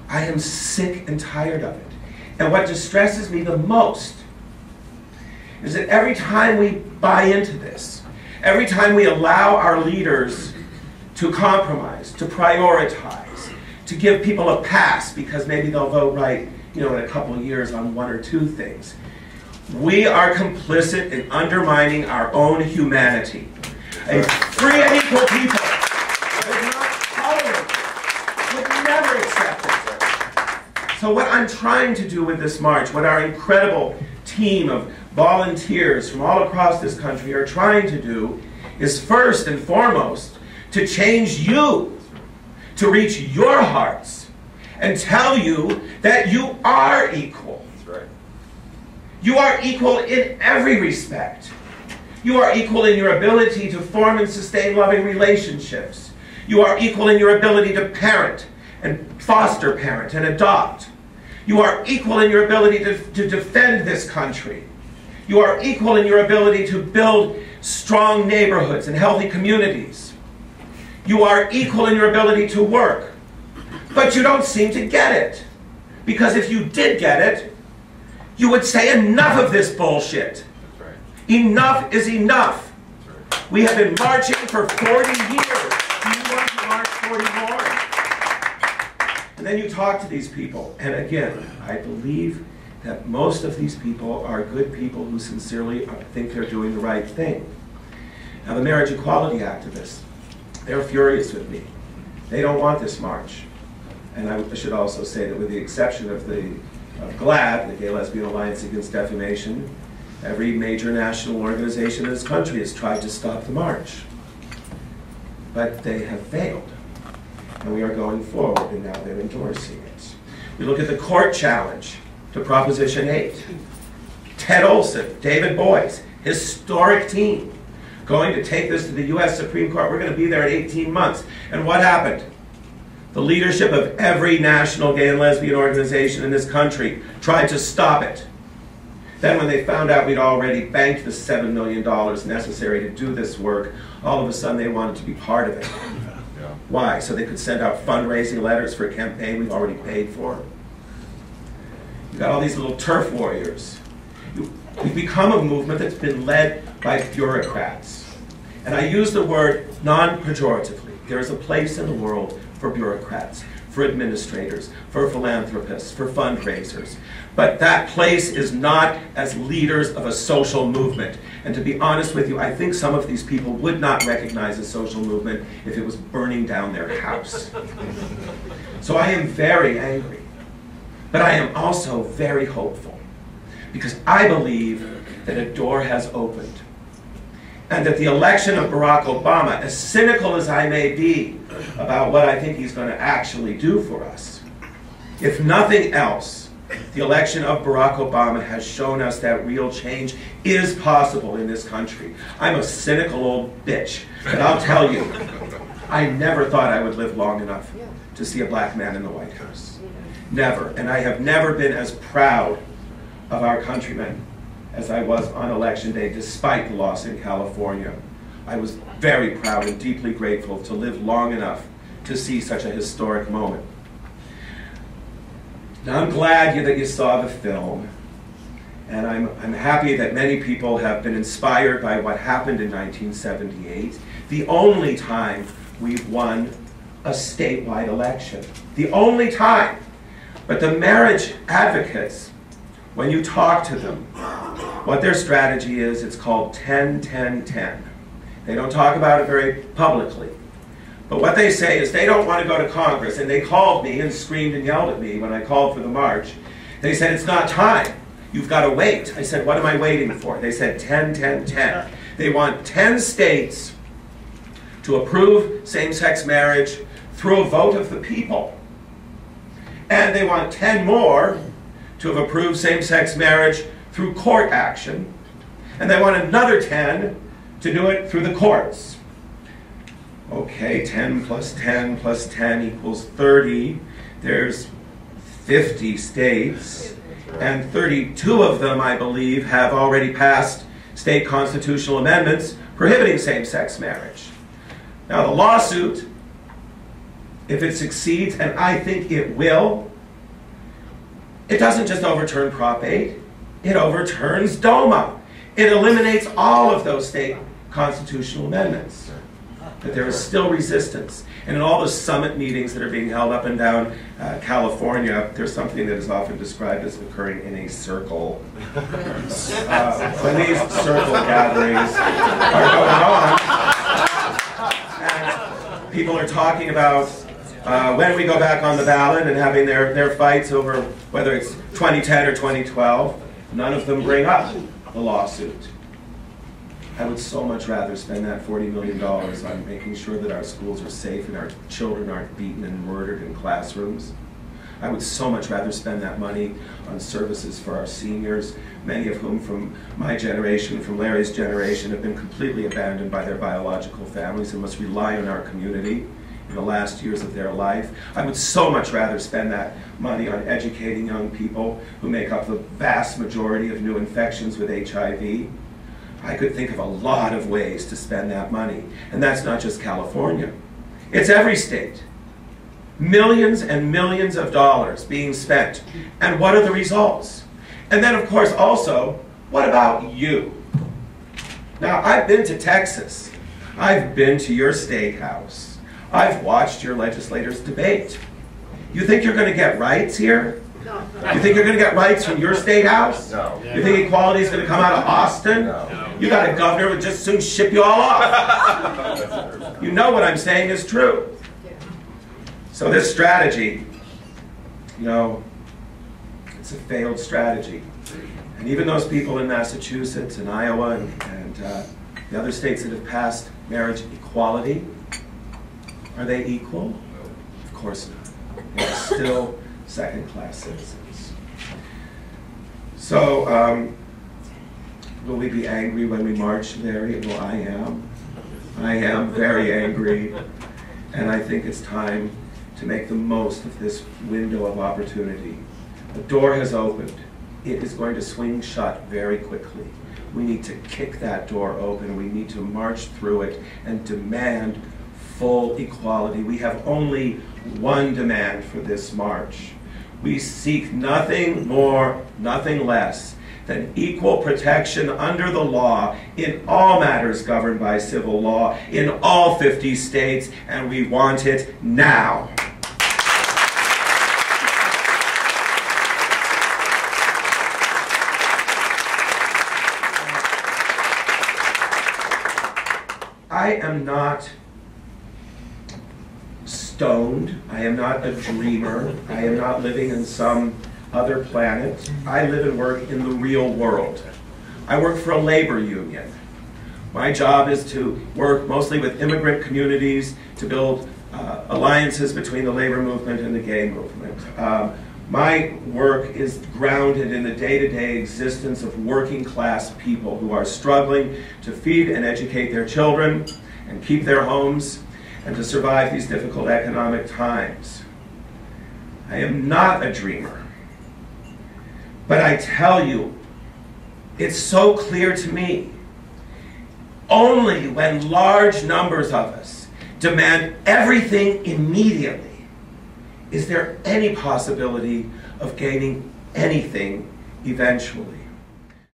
I am sick and tired of it. And what distresses me the most is that every time we buy into this, every time we allow our leaders to compromise, to prioritize, to give people a pass because maybe they'll vote right, in a couple of years on one or two things, we are complicit in undermining our own humanity. A free and equal people would not tolerate it, would never accept it. So what I'm trying to do with this march, what our incredible team of volunteers from all across this country are trying to do, is first and foremost to change you, to reach your hearts, and tell you that you are equal. That's right. You are equal in every respect. You are equal in your ability to form and sustain loving relationships. You are equal in your ability to parent and foster parent and adopt. You are equal in your ability to defend this country. You are equal in your ability to build strong neighborhoods and healthy communities. You are equal in your ability to work. But you don't seem to get it. Because if you did get it, you would say enough of this bullshit. That's right. Enough is enough. That's right. We have been marching for 40 years. Do you want to march 40 more? And then you talk to these people. And again, I believe that most of these people are good people who sincerely think they're doing the right thing. Now the marriage equality activists, they're furious with me. They don't want this march. And I should also say that with the exception of GLAD, the Gay Lesbian Alliance Against Defamation, every major national organization in this country has tried to stop the march. But they have failed. And we are going forward, and now they're endorsing it. We look at the court challenge to Proposition 8. Ted Olson, David Boies, historic team, going to take this to the U.S. Supreme Court. We're going to be there in 18 months. And what happened? The leadership of every national gay and lesbian organization in this country tried to stop it. Then when they found out we'd already banked the $7 million necessary to do this work, all of a sudden they wanted to be part of it. Yeah. Why? So they could send out fundraising letters for a campaign we've already paid for? You've got all these little turf warriors. We've become a movement that's been led by bureaucrats. And I use the word non-pejoratively. There is a place in the world for bureaucrats, for administrators, for philanthropists, for fundraisers. But that place is not as leaders of a social movement. And to be honest with you, I think some of these people would not recognize a social movement if it was burning down their house. So I am very angry. But I am also very hopeful, because I believe that a door has opened, and that the election of Barack Obama, as cynical as I may be about what I think he's going to actually do for us, if nothing else, the election of Barack Obama has shown us that real change is possible in this country. I'm a cynical old bitch, but I'll tell you, I never thought I would live long enough to see a black man in the White House. Never. And I have never been as proud of our countrymen as I was on Election Day, despite the loss in California. I was very proud and deeply grateful to live long enough to see such a historic moment. Now, I'm glad that you saw the film, and I'm happy that many people have been inspired by what happened in 1978, the only time we've won a statewide election. The only time. But the marriage advocates, when you talk to them, what their strategy is, it's called 10-10-10. They don't talk about it very publicly. But what they say is they don't want to go to Congress, and they called me and screamed and yelled at me when I called for the march. They said, it's not time. You've got to wait. I said, what am I waiting for? They said 10-10-10. They want 10 states to approve same-sex marriage through a vote of the people. And they want 10 more to have approved same-sex marriage through court action. And they want another 10 to do it through the courts. Okay, 10 plus 10 plus 10 equals 30. There's 50 states. And 32 of them, I believe, have already passed state constitutional amendments prohibiting same-sex marriage. Now the lawsuit, if it succeeds, and I think it will, It doesn't just overturn Prop 8, it overturns DOMA. It eliminates all of those state constitutional amendments. But there is still resistance. And in all the summit meetings that are being held up and down California, there's something that is often described as occurring in a circle. When these circle gatherings are going on, and people are talking about when we go back on the ballot and having their fights over whether it's 2010 or 2012, none of them bring up the lawsuit. I would so much rather spend that $40 million on making sure that our schools are safe and our children aren't beaten and murdered in classrooms. I would so much rather spend that money on services for our seniors, many of whom from my generation, from Larry's generation, have been completely abandoned by their biological families and must rely on our community in the last years of their life. I would so much rather spend that money on educating young people who make up the vast majority of new infections with HIV. I could think of a lot of ways to spend that money. And that's not just California. It's every state. Millions and millions of dollars being spent. And what are the results? And then, of course, also, what about you? Now, I've been to Texas. I've been to your state house. I've watched your legislators debate. You think you're going to get rights here? No. You think you're going to get rights from your state house? No. You think equality is going to come out of Austin? No. You got a governor who would just soon ship you all off. You know what I'm saying is true. So this strategy, you know, it's a failed strategy. And even those people in Massachusetts and Iowa and the other states that have passed marriage equality, are they equal? Of course not. They're still second-class citizens. So, will we be angry when we march, Larry? Well, I am. I am very angry. And I think it's time to make the most of this window of opportunity. The door has opened. It is going to swing shut very quickly. We need to kick that door open. We need to march through it and demand full equality. We have only one demand for this march. We seek nothing more, nothing less than equal protection under the law in all matters governed by civil law in all 50 states, and we want it now. I am not stoned. I am not a dreamer. I am not living in some other planet. I live and work in the real world. I work for a labor union. My job is to work mostly with immigrant communities to build alliances between the labor movement and the gay movement. My work is grounded in the day-to-day existence of working class people who are struggling to feed and educate their children and keep their homes and to survive these difficult economic times. I am not a dreamer. But I tell you, it's so clear to me, only when large numbers of us demand everything immediately is there any possibility of gaining anything eventually.